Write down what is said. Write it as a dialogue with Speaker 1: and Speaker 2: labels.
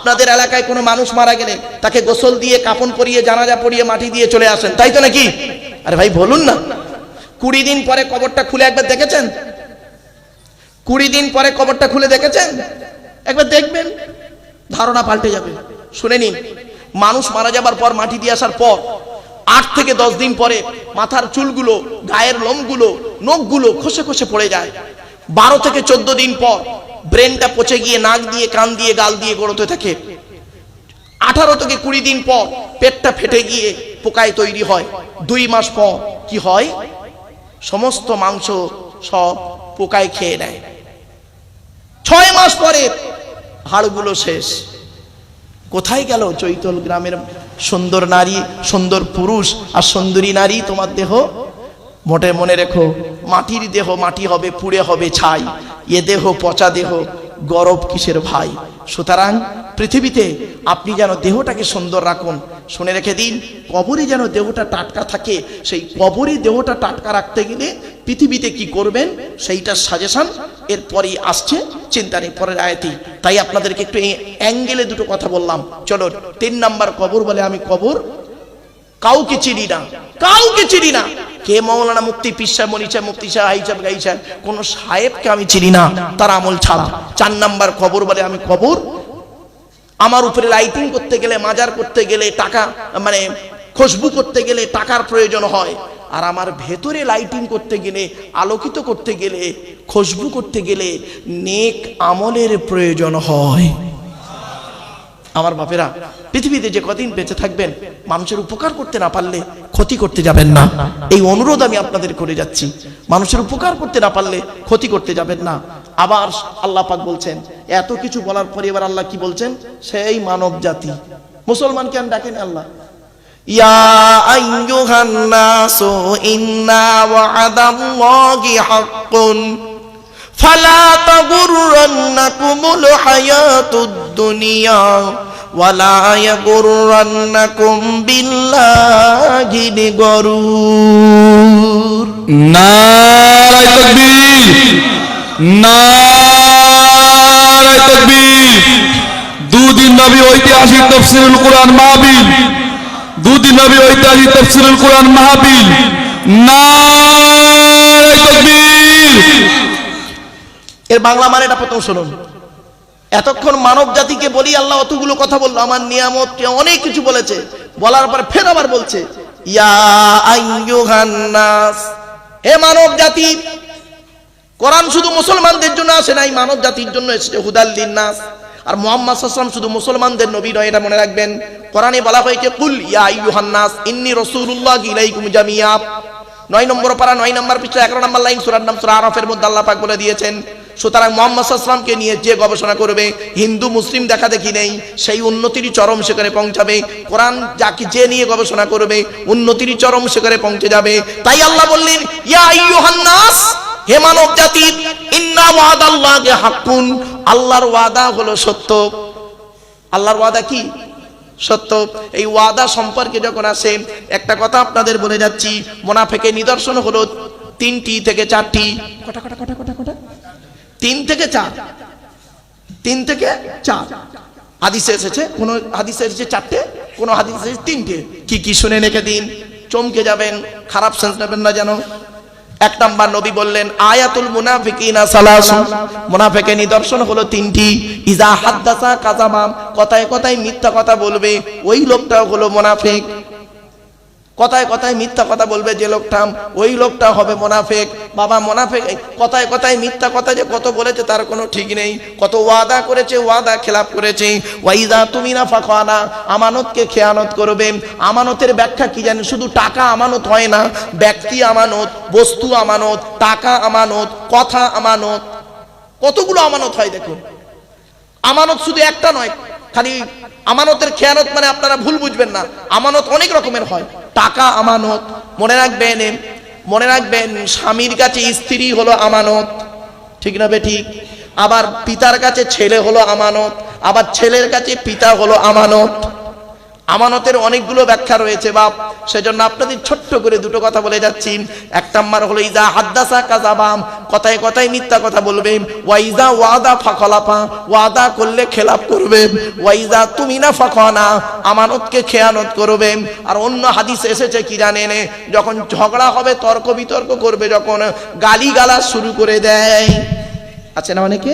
Speaker 1: আপনাদের এলাকায় কোনো মানুষ মারা গেলে তাকে গোসল দিয়ে কাফন পরিয়ে জানাজা পরিয়ে মাটি দিয়ে চলে আসেন, তাই তো নাকি? আরে ভাই বলুন না, 20 দিন পরে কবরটা খুলে একবার দেখেছেন? 20 দিন পরে কবরটা খুলে দেখেছেন? একবার দেখবেন, ধারণা পাল্টে যাবে। শুনে নিন, মানুষ মারা যাবার পর মাটি দিয়ে আসার পর 8 থেকে 10 দিন পরে মাথার চুলগুলো, গায়ের লোমগুলো, নখগুলো খসে খসে পড়ে যায়। 12 থেকে 14 দিন পর ব্রেনটা পচে গিয়ে নাক দিয়ে, কান দিয়ে, গাল দিয়ে গড়তে থাকে। 18 থেকে 20 দিন পর পেটটা ফেটে গিয়ে পোকায় তৈরি হয়। 2 মাস পর কি হয়? সমস্ত মাংস সব পোকায় খেয়ে নেয়। 6 মাস পরে হাড়গুলো শেষ। কোথায় গেল চৈতল গ্রামের সুন্দর নারী, সুন্দর পুরুষ আর সুন্দরী নারী? তোমার দেহ মোটে মনে রেখো, মাটির দেহ মাটি হবে, পুড়ে হবে ছাই। এ দেহ পচা দেহ, গরব কিসের ভাই? সুতরাং পৃথিবীতে আপনি যেন দেহটাকে সুন্দর রাখুন। শুনে রেখে দিন, কবরে যেন দেহটা টাটকা থাকে। সেই কবরে দেহটা টাটকা রাখতে গেলে পৃথিবীতে কি করবেন সেইটার সাজেশন এরপরই আসছে, চিন্তা নেই, পরের আয়াতেই। তাই আপনাদেরকে একটু এই অ্যাঙ্গেলে দুটো কথা বললাম। চলো, 3 নাম্বার কবর বলে আমি কবর কাউকে চিনি না, কাউকে চিনি না। কে মৌলানা মুফতি পিসা মনিষা মুফতি সাহেব হাইসাব গাইসা কোন সাহেবকে আমি চিনি না, তার আমল ছাড়া। 4 নাম্বার কবর বলে আমি কবর আমার উপরে লাইটিং করতে গেলে, মাজার করতে গেলে টাকা, মানে খুশবু করতে গেলে টাকার প্রয়োজন হয়। আর আমার ভেতরে লাইটিং করতে গেলে, আলোকিত করতে গেলে, খুশবু করতে গেলে নেক আমলের প্রয়োজন হয়। আমার বাপেরা, পৃথিবীতে যে কদিন বেঁচে থাকবেন, মানুষের উপকার করতে না পারলে ক্ষতি করতে যাবেন না। এই অনুরোধ আমি আপনাদের করে যাচ্ছি, মানুষের উপকার করতে না পারলে ক্ষতি করতে যাবেন না। আবার আল্লাহ পাক বলছেন, এত কিছু বলার পরে এবার আল্লাহ কি বলছেন? সেই মানব জাতি, মুসলমান কেন ডাকেন আল্লাহ? ইয়া আইয়ুহান নাসু ইন্না ওয়া'দাল্লাহি হাক্কুন ফালা তাগুররান্নাকুমুল হায়াতুদ দুনিয়া ওয়ালা ইয়াগুররান্নাকুম বিল্লাহিল গরুর।
Speaker 2: নারায়ে তাকবীর, নারায়ে তাকবীর। 2 দিন নবী ঐতিহাসিক তাফসীরুল কুরআন মাহফিল, 2 দিন নবী ঐতিহাসিক তাফসীরুল কুরআন মাহফিল। নারায়ে তাকবীর।
Speaker 1: এর বাংলা মানেটা প্রথম শুনুন। এতক্ষণ মানব জাতিকে বলি আল্লাহ অতগুলো কথা বললো, আমার নিয়ামত অনেক কিছু বলেছে, বলার পর ফের আবার বলছে ইয়া আইয়ুহান নাস, হে মানব জাতি। কোরআন শুধু মুসলমানদের জন্য আসে নাই, মানব জাতির জন্য এসেছে, হুদাল লিন্নাস। আর মুহাম্মদ সাল্লাল্লাহু আলাইহি ওয়াসাল্লাম শুধু মুসলমানদের নবী নয়, এটা মনে রাখবেন। কোরআনে বলা হয়েছে কুল ইয়া আইয়ুহান নাস ইন্নী রাসূলুল্লাহি ইলাইকুম জামিয়া। 9 নম্বর পারা 9 নম্বর পৃষ্ঠা 11 নম্বর লাইন, সূরার নাম সূরা আরাফের মধ্যে আল্লাহ পাক বলে দিয়েছেন। সুতরাং মুহাম্মদ সাল্লাল্লাহু আলাইহি ওয়াসাল্লামকে নিয়ে যে গবেষণা করবে, হিন্দু মুসলিম দেখা দেখি নেই, সেই উন্নতির চরম শিখরে পৌঁছাবে। কোরআন যাকে যে নিয়ে গবেষণা করবে, উন্নতির চরম শিখরে পৌঁছে যাবে। তাই আল্লাহ বললেন ইয়া আইয়ুহান নাস, হে মানব জাতি, ইন্না ওয়াদাল্লাহি হাক্কুন, আল্লাহর ওয়াদা হলো সত্য। আল্লাহর ওয়াদা কি? সত্য। এই ওয়াদা সম্পর্কে যখন আসে, একটা কথা আপনাদের বলে যাচ্ছি, মুনাফিকের নিদর্শন হলো 3টি থেকে 4টি। কটা কটা কটা কটা কটা 3 থেকে 4, 3 থেকে 4 হাদিসে এসেছে। কোন হাদিসে এসেছে 4টে, কোন হাদিসে এসেছে 3টে। কি কি শুনে রেখে দিন, চমকে যাবেন, খারাপ সেন্স নেবেন না যেন। 1 নাম্বার নবী বললেন আয়াতুল মুনাফিকিনা সালাসুন, মুনাফিকের নিদর্শন হলো 3টি। ইজা হাদ্দাসা কাযাবা, কথায় কথায় মিথ্যা কথা বলবে, ওই লোকটাও হলো মুনাফিক। কথায় কথায় মিথ্যা কথা বলবে যে লোকটা, ওই লোকটা হবে মুনাফিক। বাবা মুনাফিক কথায় কথায় মিথ্যা কথা যে কত বলেছে তার কোনো ঠিক নেই, কত ওয়াদা করেছে, ওয়াদা খেলাপ করেছে। ওয়াইদা তুমিনা ফাখানা, আমানতকে খেয়ানত করবে। আমানতের ব্যাখ্যা কি জানেন? শুধু টাকা আমানত হয় না, ব্যক্তি আমানত, বস্তু আমানত, টাকা আমানত, কথা আমানত, কতগুলো আমানত হয় দেখুন। আমানত শুধু একটা নয়, খালি আমানতের খেয়ানত মানে আপনারা ভুল বুঝবেন না, আমানত অনেক রকমের হয়। টাকা আমানত, মনে রাখবেন, মনে রাখবেন, স্বামীর কাছে স্ত্রী হলো আমানত, ঠিক না বেঠিক? আবার পিতার কাছে ছেলে হলো আমানত, আবার ছেলের কাছে পিতা হলো আমানত। আমানতের অনেকগুলো ব্যাখ্যা রয়েছে বাপ, সেজন্য আপনাদের ছোট্ট করে দুটো কথা বলে যাচ্ছি। এক নাম্বার হলো ইজা হাদ্দাসা কাযাবাম, কথায় কথায় মিথ্যা কথা বলবে। ওয়াইজা ওয়াদা ফাখলাফা, ওয়াদা করলে খেলাপ করবে। ওয়াইজা তুমিনা ফাখানা, আমানতকে খেয়ানত করবে। আর অন্য হাদিসে এসেছে কি জানেন, যখন ঝগড়া হবে, তর্ক বিতর্ক করবে, যখন গালিগালাজ শুরু করে দেয়, আছে না অনেকে